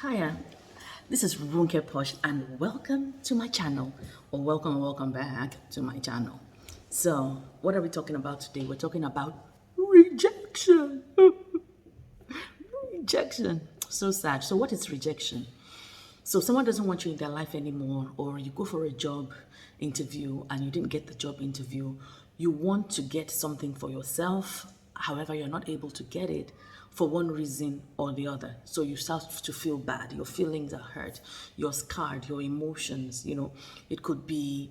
Hiya, this is Poshe and welcome to my channel, or welcome back to my channel. So, what are we talking about today? We're talking about rejection. Rejection. So sad. So, what is rejection? So, someone doesn't want you in their life anymore, or you go for a job interview and you didn't get the job interview. You want to get something for yourself, however, you're not able to get it for one reason or the other. So, you start to feel bad. Your feelings are hurt, you're scarred, your emotions, it could be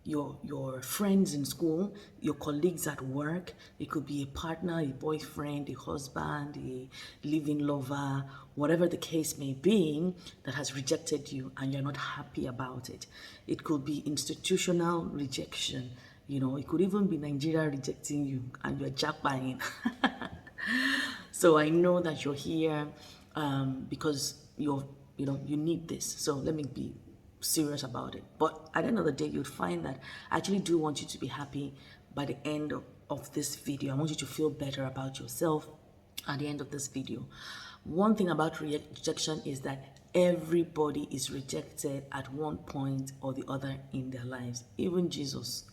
your friends in school, your colleagues at work. It could be a partner, a boyfriend, a husband, a living lover, whatever the case may be, that has rejected you and you're not happy about it. It could be institutional rejection. It could even be Nigeria rejecting you and you're jackpying. So I know that you're here because you need this. So let me be serious about it. But at the end of the day, you'd find that I actually do want you to be happy by the end of this video. I want you to feel better about yourself at the end of this video. One thing about rejection is that everybody is rejected at one point or the other in their lives. Even Jesus,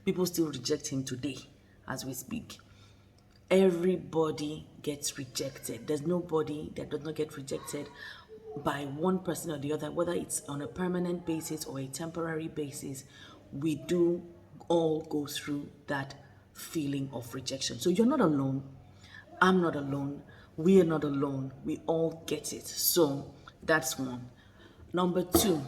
people still reject him today as we speak. Everybody gets rejected. There's nobody that does not get rejected by one person or the other, whether it's on a permanent basis or a temporary basis. We do all go through that feeling of rejection. So you're not alone. I'm not alone. We are not alone. We all get it. So that's one. Number two,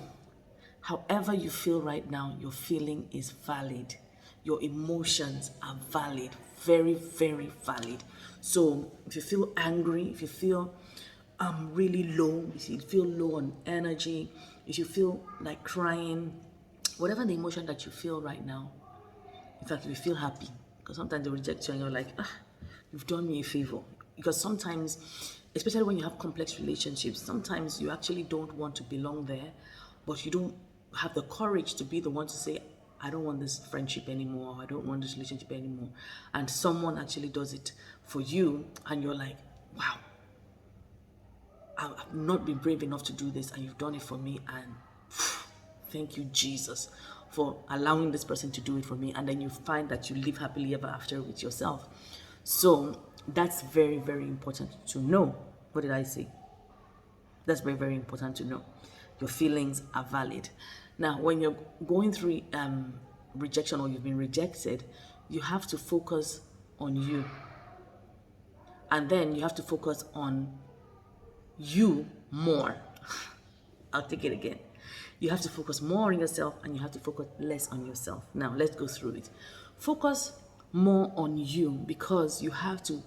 however you feel right now, your feeling is valid. Your emotions are valid, very, very valid. So if you feel angry, if you feel really low, if you feel low on energy, if you feel like crying, whatever the emotion that you feel right now, in fact, if you feel happy, because sometimes they reject you and you're like, you've done me a favor. Because sometimes, especially when you have complex relationships, sometimes you actually don't want to belong there, but you don't have the courage to be the one to say, I don't want this friendship anymore, I don't want this relationship anymore. And someone actually does it for you, and you're like, wow, I've not been brave enough to do this, and you've done it for me, and thank you, Jesus, for allowing this person to do it for me. And then you find that you live happily ever after with yourself. So that's very, very important to know. What did I say? That's very, very important to know. Your feelings are valid. Now, when you're going through rejection or you've been rejected, you have to focus on you. And then you have to focus on you more. I'll take it again. You have to focus more on yourself and you have to focus less on yourself. Now, let's go through it. Focus more on you because you have to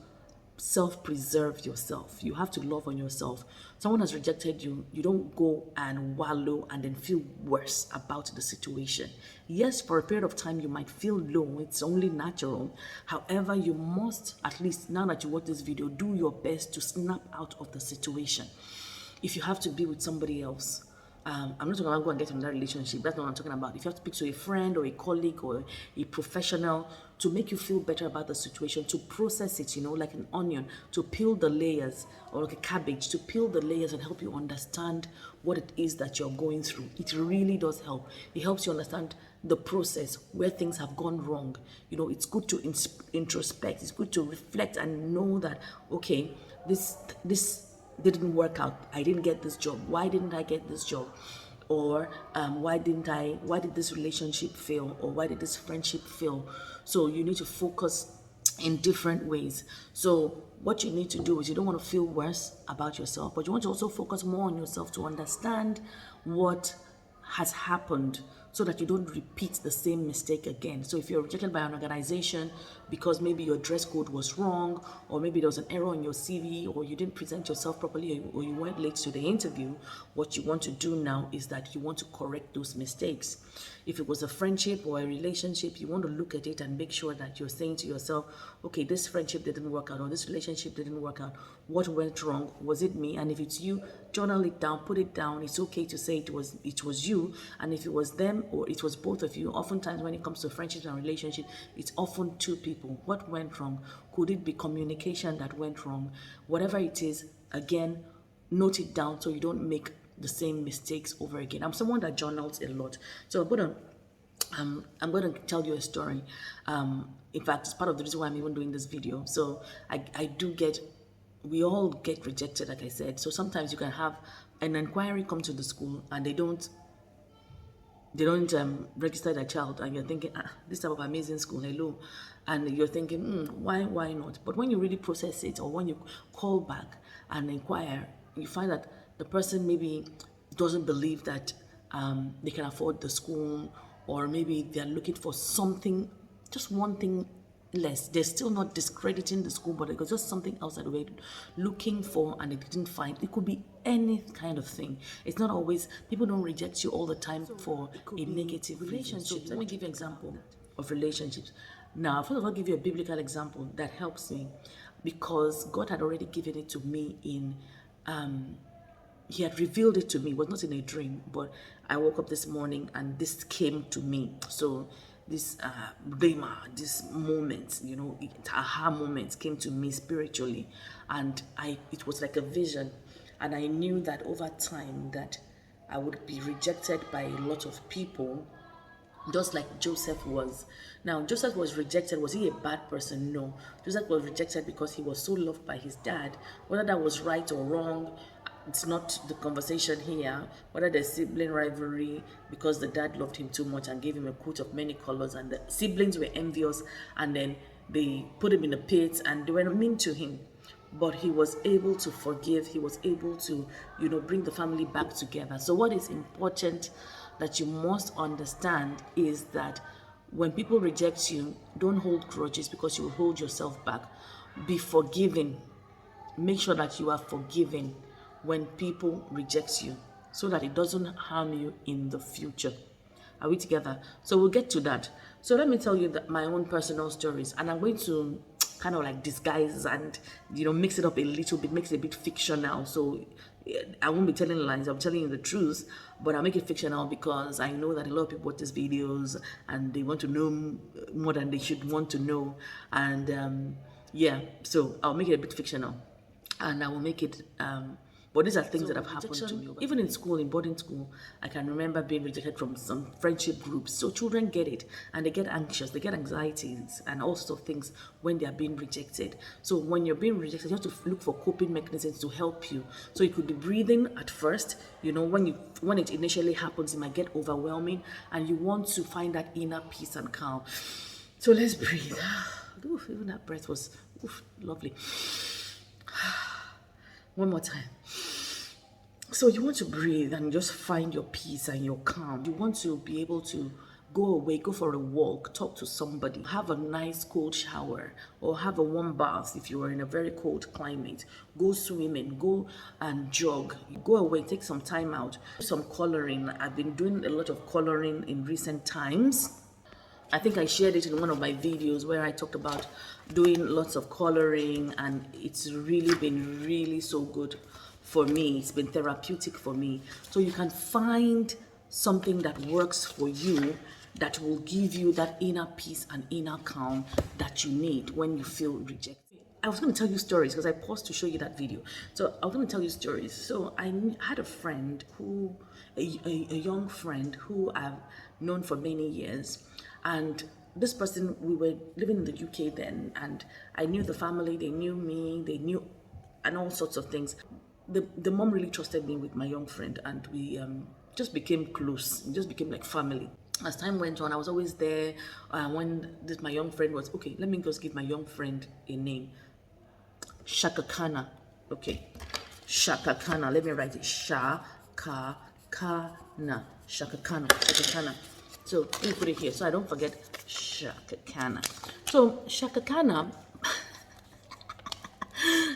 self-preserve yourself. You have to love on yourself. Someone has rejected you. You don't go and wallow and then feel worse about the situation. Yes, for a period of time, you might feel low. It's only natural. However, you must, at least now that you watch this video, do your best to snap out of the situation. If you have to be with somebody else, I'm not talking about go and get in that relationship. That's not what I'm talking about. If you have to speak to a friend or a colleague or a professional to make you feel better about the situation, to process it, like an onion, to peel the layers, or like a cabbage, to peel the layers and help you understand what it is that you're going through. It really does help. It helps you understand the process, where things have gone wrong. It's good to introspect. It's good to reflect and know that, okay, this didn't work out. I didn't get this job. Why didn't I get this job? Or why did this relationship fail? Or why did this friendship fail? So you need to focus in different ways. So what you need to do is you don't want to feel worse about yourself, but you want to also focus more on yourself to understand what has happened so that you don't repeat the same mistake again. So if you're rejected by an organization because maybe your dress code was wrong, or maybe there was an error in your CV, or you didn't present yourself properly, or you went late to the interview, what you want to do now is that you want to correct those mistakes. If it was a friendship or a relationship, you want to look at it and make sure that you're saying to yourself, okay, this friendship didn't work out, or this relationship didn't work out. What went wrong? Was it me? And if it's you, journal it down, put it down. It's okay to say it was you. And if it was them or it was both of you, oftentimes when it comes to friendships and relationships, it's often two people. What went wrong? Could it be communication that went wrong? Whatever it is, again, note it down so you don't make the same mistakes over again. I'm someone that journals a lot, so I'm going to tell you a story. In fact, it's part of the reason why I'm even doing this video. So I do get, we all get rejected, like I said. So sometimes you can have an inquiry come to the school and they don't register their child, and you're thinking, this type of amazing school, hello, and you're thinking, why not? But when you really process it, or when you call back and inquire, you find that the person maybe doesn't believe that they can afford the school, or maybe they're looking for something, just one thing less. They're still not discrediting the school, but it was just something else that they were looking for and they didn't find. It could be any kind of thing. It's not always, people don't reject you all the time for a negative relationship. Let me give you an example of relationships. Now, first of all, I'll give you a biblical example that helps me, because God had already given it to me in he had revealed it to me. It was not in a dream, but I woke up this morning and this came to me. So this rhema, this moment, aha moment came to me spiritually, and it was like a vision, and I knew that over time that I would be rejected by a lot of people, just like Joseph was. Now, Joseph was rejected. Was he a bad person? No. Joseph was rejected because he was so loved by his dad. Whether that was right or wrong, it's not the conversation here. Whether there's sibling rivalry because the dad loved him too much and gave him a coat of many colors, and the siblings were envious, and then they put him in a pit and they were mean to him. But he was able to forgive. He was able to, bring the family back together. So what is important that you must understand is that when people reject you, don't hold grudges, because you will hold yourself back. Be forgiving. Make sure that you are forgiving when people reject you, so that it doesn't harm you in the future. Are we together? So we'll get to that. So let me tell you my own personal stories, and I'm going to kind of like disguise and mix it up a little bit, makes it a bit fictional. So I won't be telling lies, I'm telling you the truth, but I'll make it fictional because I know that a lot of people watch these videos and they want to know more than they should want to know. And so I'll make it a bit fictional, and I will make it but these are things that have happened to me. Even in school, in boarding school, I can remember being rejected from some friendship groups. So children get it, and they get anxious, they get anxieties and all sorts of things when they are being rejected. So when you're being rejected, you have to look for coping mechanisms to help you. So it could be breathing at first. When it initially happens, it might get overwhelming, and you want to find that inner peace and calm. So let's breathe. Oof, even that breath was lovely. One more time. So you want to breathe and just find your peace and your calm. You want to be able to go away, go for a walk, talk to somebody, have a nice cold shower, or have a warm bath if you are in a very cold climate. Go swimming, go and jog, go away, take some time out, do some coloring. I've been doing a lot of coloring in recent times. I think I shared it in one of my videos where I talked about doing lots of coloring, and it's really been really so good for me. It's been therapeutic for me. So you can find something that works for you, that will give you that inner peace and inner calm that you need when you feel rejected. I was going to tell you stories because I paused to show you that video. So I was going to tell you stories. So I had a friend a young friend who I've known for many years. And this person, we were living in the UK then, and I knew the family, they knew me, they knew, and all sorts of things. The mom really trusted me with my young friend, and we just became close. It just became like family. As time went on, I was always there. When my young friend was, okay, let me just give my young friend a name. Shaka Kana. Okay. Shaka Kana. Let me write it. Shaka Kana. Shaka Kana. Shaka Kana. So let me put it here so I don't forget Shaka Kana. So Shaka Kana,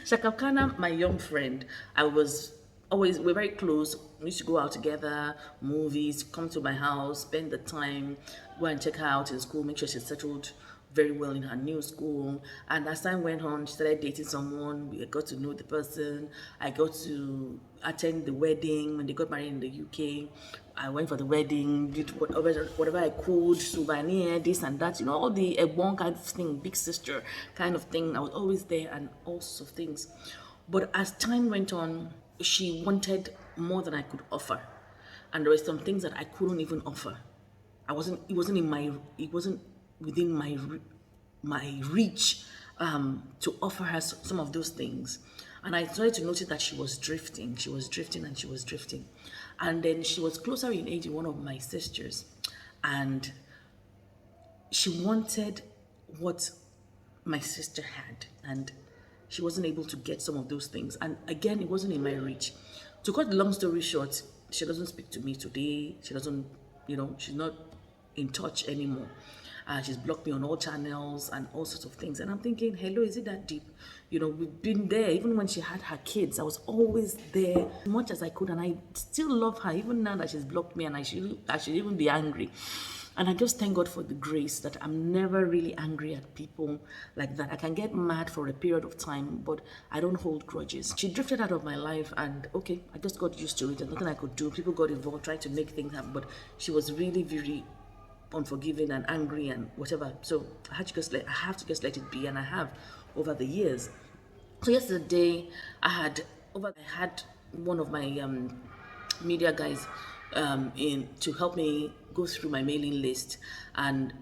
Shaka Kana, my young friend, we're very close. We used to go out together, movies, come to my house, spend the time, go and check her out in school, make sure she's settled very well in her new school. And as time went on, she started dating someone. We got to know the person. I got to attend the wedding when they got married in the UK. I went for the wedding, did whatever I could, souvenir, this and that, all the one kind of thing, big sister kind of thing. I was always there and all sorts of things. But as time went on, she wanted more than I could offer, and there were some things that I couldn't even offer. It wasn't within my reach to offer her some of those things. And I started to notice that she was drifting. She was drifting and she was drifting. And then she was closer in age to one of my sisters. And she wanted what my sister had. And she wasn't able to get some of those things. And again, it wasn't in my reach. To cut the long story short, she doesn't speak to me today. She doesn't, she's not in touch anymore. She's blocked me on all channels and all sorts of things. And I'm thinking, hello, is it that deep? We've been there. Even when she had her kids, I was always there as much as I could. And I still love her, even now that she's blocked me, and I should even be angry. And I just thank God for the grace that I'm never really angry at people like that. I can get mad for a period of time, but I don't hold grudges. She drifted out of my life, and okay, I just got used to it. There's nothing I could do. People got involved, tried to make things happen, but she was really, very unforgiving and angry and whatever. So I have to just let it be, and I have over the years. So yesterday, I had one of my media guys in to help me go through my mailing list and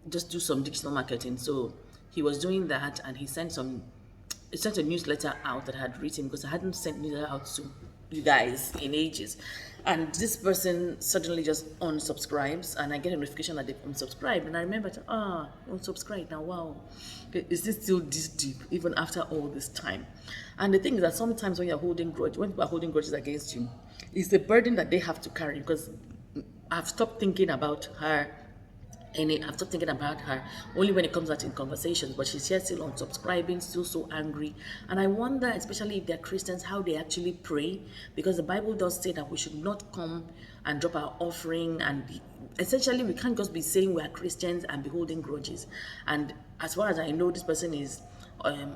just do some digital marketing. So he was doing that, and he sent a newsletter out that I had written, because I hadn't sent newsletter out to you guys in ages. And this person suddenly just unsubscribes, and I get a notification that they've unsubscribed. And I remember, unsubscribed now, wow. Is this still this deep, even after all this time? And the thing is that sometimes when people are holding grudges against you, it's the burden that they have to carry, because I've stopped thinking about her. I've stopped thinking about her only when it comes out in conversations, but she's here still unsubscribing, still so angry. And I wonder, especially if they're Christians, how they actually pray, because the Bible does say that we should not come and drop our offering, and essentially we can't just be saying we are Christians and be holding grudges. And as far as I know, this person is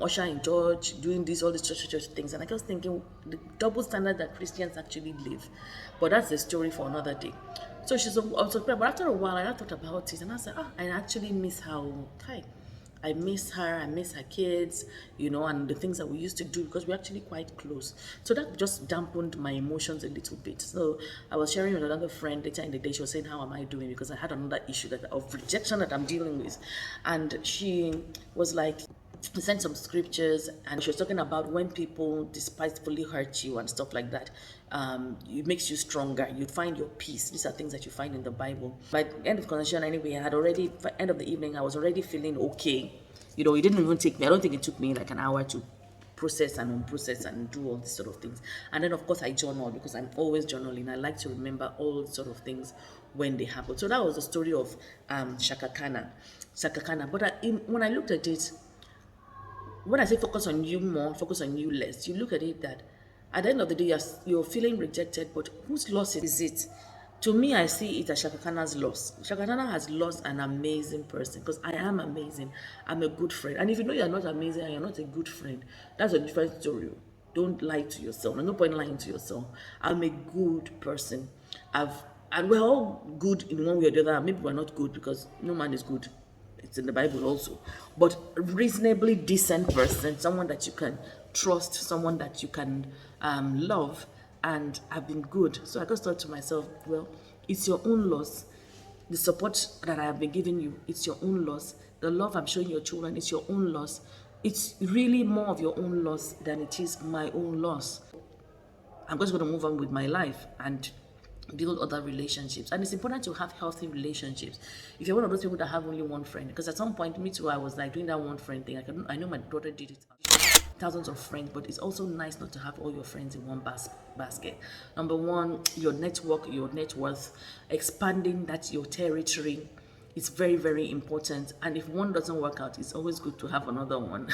usher in church, doing all these church things, and I was thinking the double standard that Christians actually live. But that's a story for another day. So she's also, but after a while, I thought about it, and I said, I actually miss her. I miss her. I miss her kids, and the things that we used to do, because we're actually quite close. So that just dampened my emotions a little bit. So I was sharing with another friend later in the day. She was saying, how am I doing? Because I had another issue of rejection that I'm dealing with. And she was like, we sent some scriptures, and she was talking about when people despitefully hurt you and stuff like that, it makes you stronger. You find your peace. These are things that you find in the Bible. By the end of the conversation, anyway, by end of the evening, I was already feeling okay. It didn't even take me, I don't think it took me like an hour to process and unprocess and do all these sort of things. And then, of course, I journal, because I'm always journaling. I like to remember all sort of things when they happen. So that was the story of Shakakana. But when I looked at it, when I say focus on you more, focus on you less, you look at it that at the end of the day, you're feeling rejected, but whose loss is it? To me, I see it as Shakakana's loss. Shakakana has lost an amazing person, because I am amazing. I'm a good friend. And if you know you're not amazing and you're not a good friend, that's a different story. Don't lie to yourself. There's no point lying to yourself. I'm a good person. And we're all good in one way or the other. Maybe we're not good, because no man is good. It's in the Bible also. But a reasonably decent person, someone that you can trust, someone that you can love, and have been good. So I just thought to myself, well, it's your own loss. The support that I have been giving you, it's your own loss. The love I'm showing your children, it's your own loss. It's really more of your own loss than it is my own loss. I'm just going to move on with my life and build other relationships. And it's important to have healthy relationships. If you're one of those people that have only one friend, because at some point, me too, I was like doing that one friend thing. I know my daughter did it. Thousands of friends, but it's also nice not to have all your friends in one basket. Number one, your network, your net worth, expanding that's your territory. It's very, very important. And if one doesn't work out, it's always good to have another one.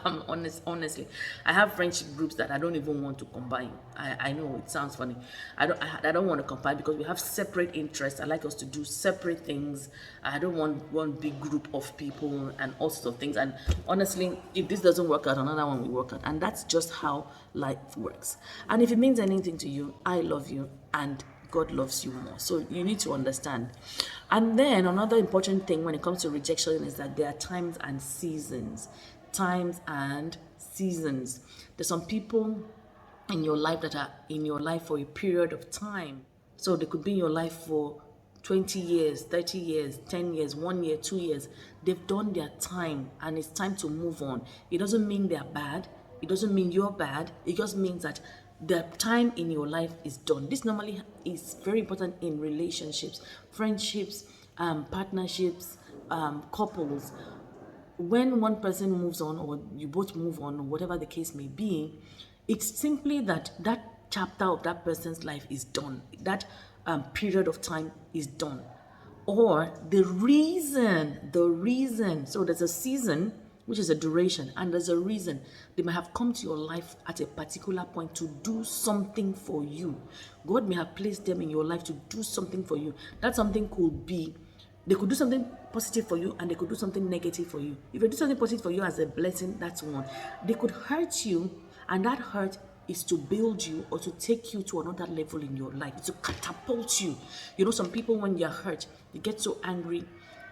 I'm honestly. I have friendship groups that I don't even want to combine. I know it sounds funny. I don't want to combine, because we have separate interests. I like us to do separate things. I don't want one big group of people and all sorts of things. And honestly, if this doesn't work out, another one will work out. And that's just how life works. And if it means anything to you, I love you, and God loves you more. So you need to understand. And then another important thing when it comes to rejection is that there are times and seasons. Times and seasons. There's some people in your life that are in your life for a period of time. So they could be in your life for 20 years, 30 years, 10 years, 1 year, 2 years. They've done their time and it's time to move on. It doesn't mean they're bad. It doesn't mean you're bad. It just means that the time in your life is done. This normally is very important in relationships, friendships, partnerships, couples. When one person moves on or you both move on or whatever the case may be, it's simply that that chapter of that person's life is done. That period of time is done. Or the reason, so there's a season, which is a duration, and there's a reason. They might have come to your life at a particular point to do something for you. God may have placed them in your life to do something for you. That something could be, they could do something positive for you and they could do something negative for you. If they do something positive for you as a blessing, that's one. They could hurt you, and that hurt is to build you or to take you to another level in your life, to catapult you. You know, some people, when they're hurt, they get so angry,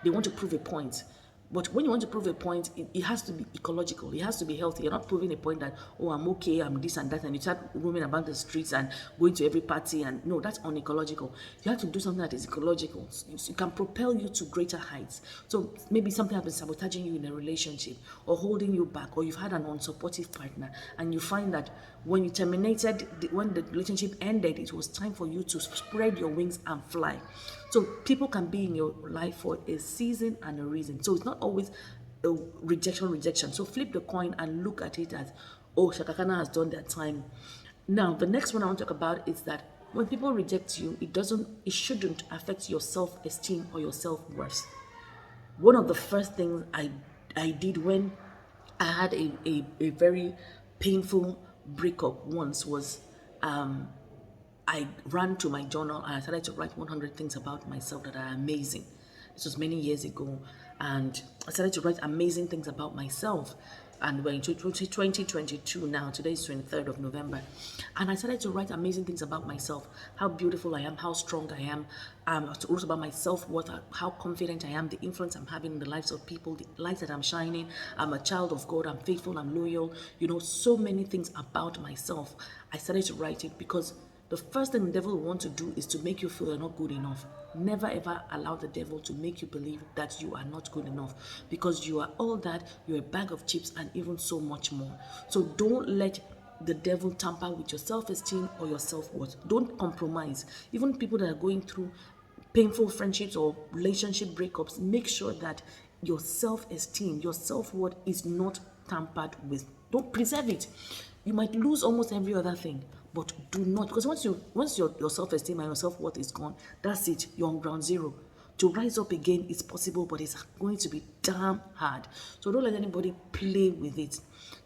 they want to prove a point. But when you want to prove a point, it has to be ecological. It has to be healthy. You're not proving a point that, oh, I'm okay, I'm this and that, and you start roaming about the streets and going to every party. And no, that's unecological. You have to do something that is ecological. So it can propel you to greater heights. So maybe something has been sabotaging you in a relationship or holding you back, or you've had an unsupportive partner, and you find that when you terminated, when the relationship ended, it was time for you to spread your wings and fly. So people can be in your life for a season and a reason. So it's not always a rejection. So flip the coin and look at it as, oh, Shakakana has done their time. Now, the next one I want to talk about is that when people reject you, it shouldn't affect your self-esteem or your self-worth. One of the first things I did when I had a very painful breakup once was I ran to my journal and I started to write 100 things about myself that are amazing. This was many years ago. And I started to write amazing things about myself. And we're in 2022 now. Today is 23rd of November. And I started to write amazing things about myself. How beautiful I am, how strong I am. Also about my self-worth, how confident I am, the influence I'm having in the lives of people, the light that I'm shining. I'm a child of God, I'm faithful, I'm loyal. You know, so many things about myself. I started to write it because the first thing the devil will want to do is to make you feel you're not good enough. Never ever allow the devil to make you believe that you are not good enough, because you are all that, you're a bag of chips and even so much more. So don't let the devil tamper with your self-esteem or your self-worth. Don't compromise. Even people that are going through painful friendships or relationship breakups, make sure that your self-esteem, your self-worth is not tampered with. Don't preserve it. You might lose almost every other thing, but do not, because once your self-esteem and your self-worth is gone, that's it. You're on ground zero. To rise up again is possible, but it's going to be damn hard. So don't let anybody play with it.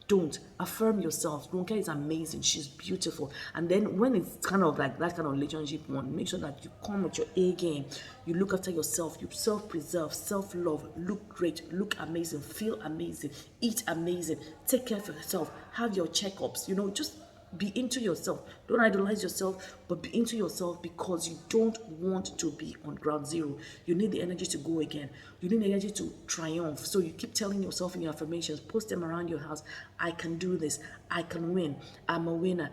Don't. Affirm yourself. Ronke is amazing. She's beautiful. And then when it's kind of like that kind of relationship one, make sure that you come with your A game. You look after yourself. You self-preserve, self-love. Look great. Look amazing. Feel amazing. Eat amazing. Take care of yourself. Have your checkups. You know, just be into yourself. Don't idolize yourself, but be into yourself, because you don't want to be on ground zero. You need the energy to go again. You need the energy to triumph. So you keep telling yourself in your affirmations, post them around your house. I can do this. I can win. I'm a winner.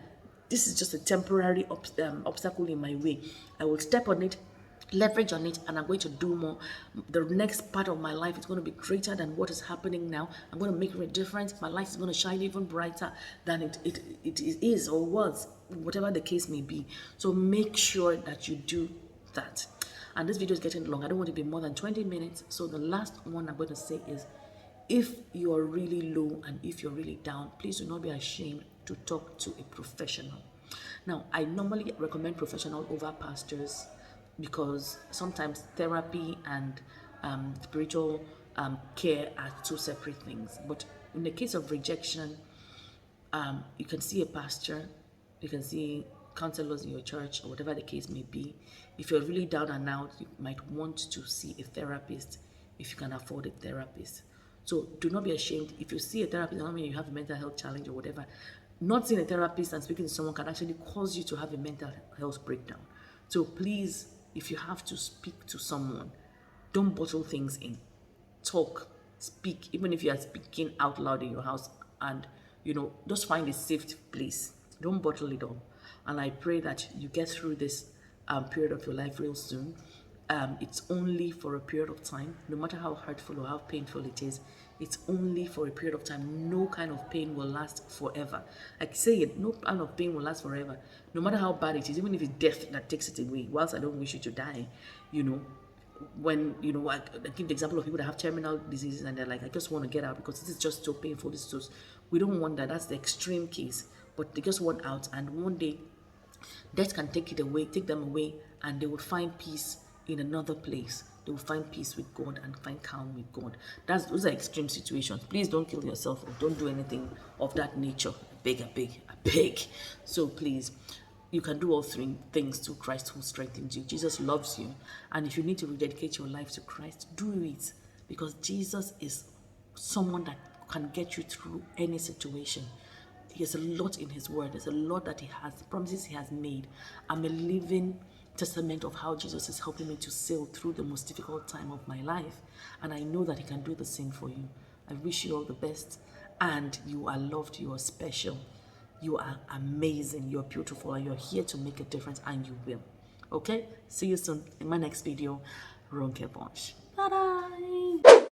This is just a temporary obstacle in my way. I will step on it, leverage on it, and I'm going to do more. The next part of my life is going to be greater than what is happening now. I'm going to make a difference. My life is going to shine even brighter than it is or was, whatever the case may be. So make sure that you do that. And this video is getting long. I don't want to be more than 20 minutes. So the last one I'm going to say is, if you are really low and if you're really down, please do not be ashamed to talk to a professional. Now, I normally recommend professional over pastors, because sometimes therapy and spiritual care are two separate things. But in the case of rejection, you can see a pastor, you can see counselors in your church, or whatever the case may be. If you're really down and out, you might want to see a therapist if you can afford a therapist. So do not be ashamed. If you see a therapist, I don't mean you have a mental health challenge or whatever. Not seeing a therapist and speaking to someone can actually cause you to have a mental health breakdown. So please, if you have to speak to someone, don't bottle things in. Talk, speak, even if you are speaking out loud in your house, and just find a safe place. Don't bottle it up. And I pray that you get through this period of your life real soon. It's only for a period of time, no matter how hurtful or how painful it is. It's only for a period of time. No kind of pain will last forever. I say it, no kind of pain will last forever. No matter how bad it is, even if it's death that takes it away. Whilst I don't wish you to die, you know, when I give the example of people that have terminal diseases and they're like, I just want to get out because this is just so painful. We don't want that. That's the extreme case. But they just want out, and one day death can take them away, and they would find peace in another place. They will find peace with God and find calm with God. Those are extreme situations. Please don't kill yourself or don't do anything of that nature. I beg. So please, you can do all three things through Christ who strengthens you. Jesus loves you. And if you need to rededicate your life to Christ, do it. Because Jesus is someone that can get you through any situation. He has a lot in his word. There's a lot that he has, promises he has made. I'm a living testament of how Jesus is helping me to sail through the most difficult time of my life. And I know that he can do the same for you. I wish you all the best. And you are loved. You are special. You are amazing. You're beautiful. And you're here to make a difference. And you will. Okay? See you soon in my next video. Ronke Poshe. Bye-bye.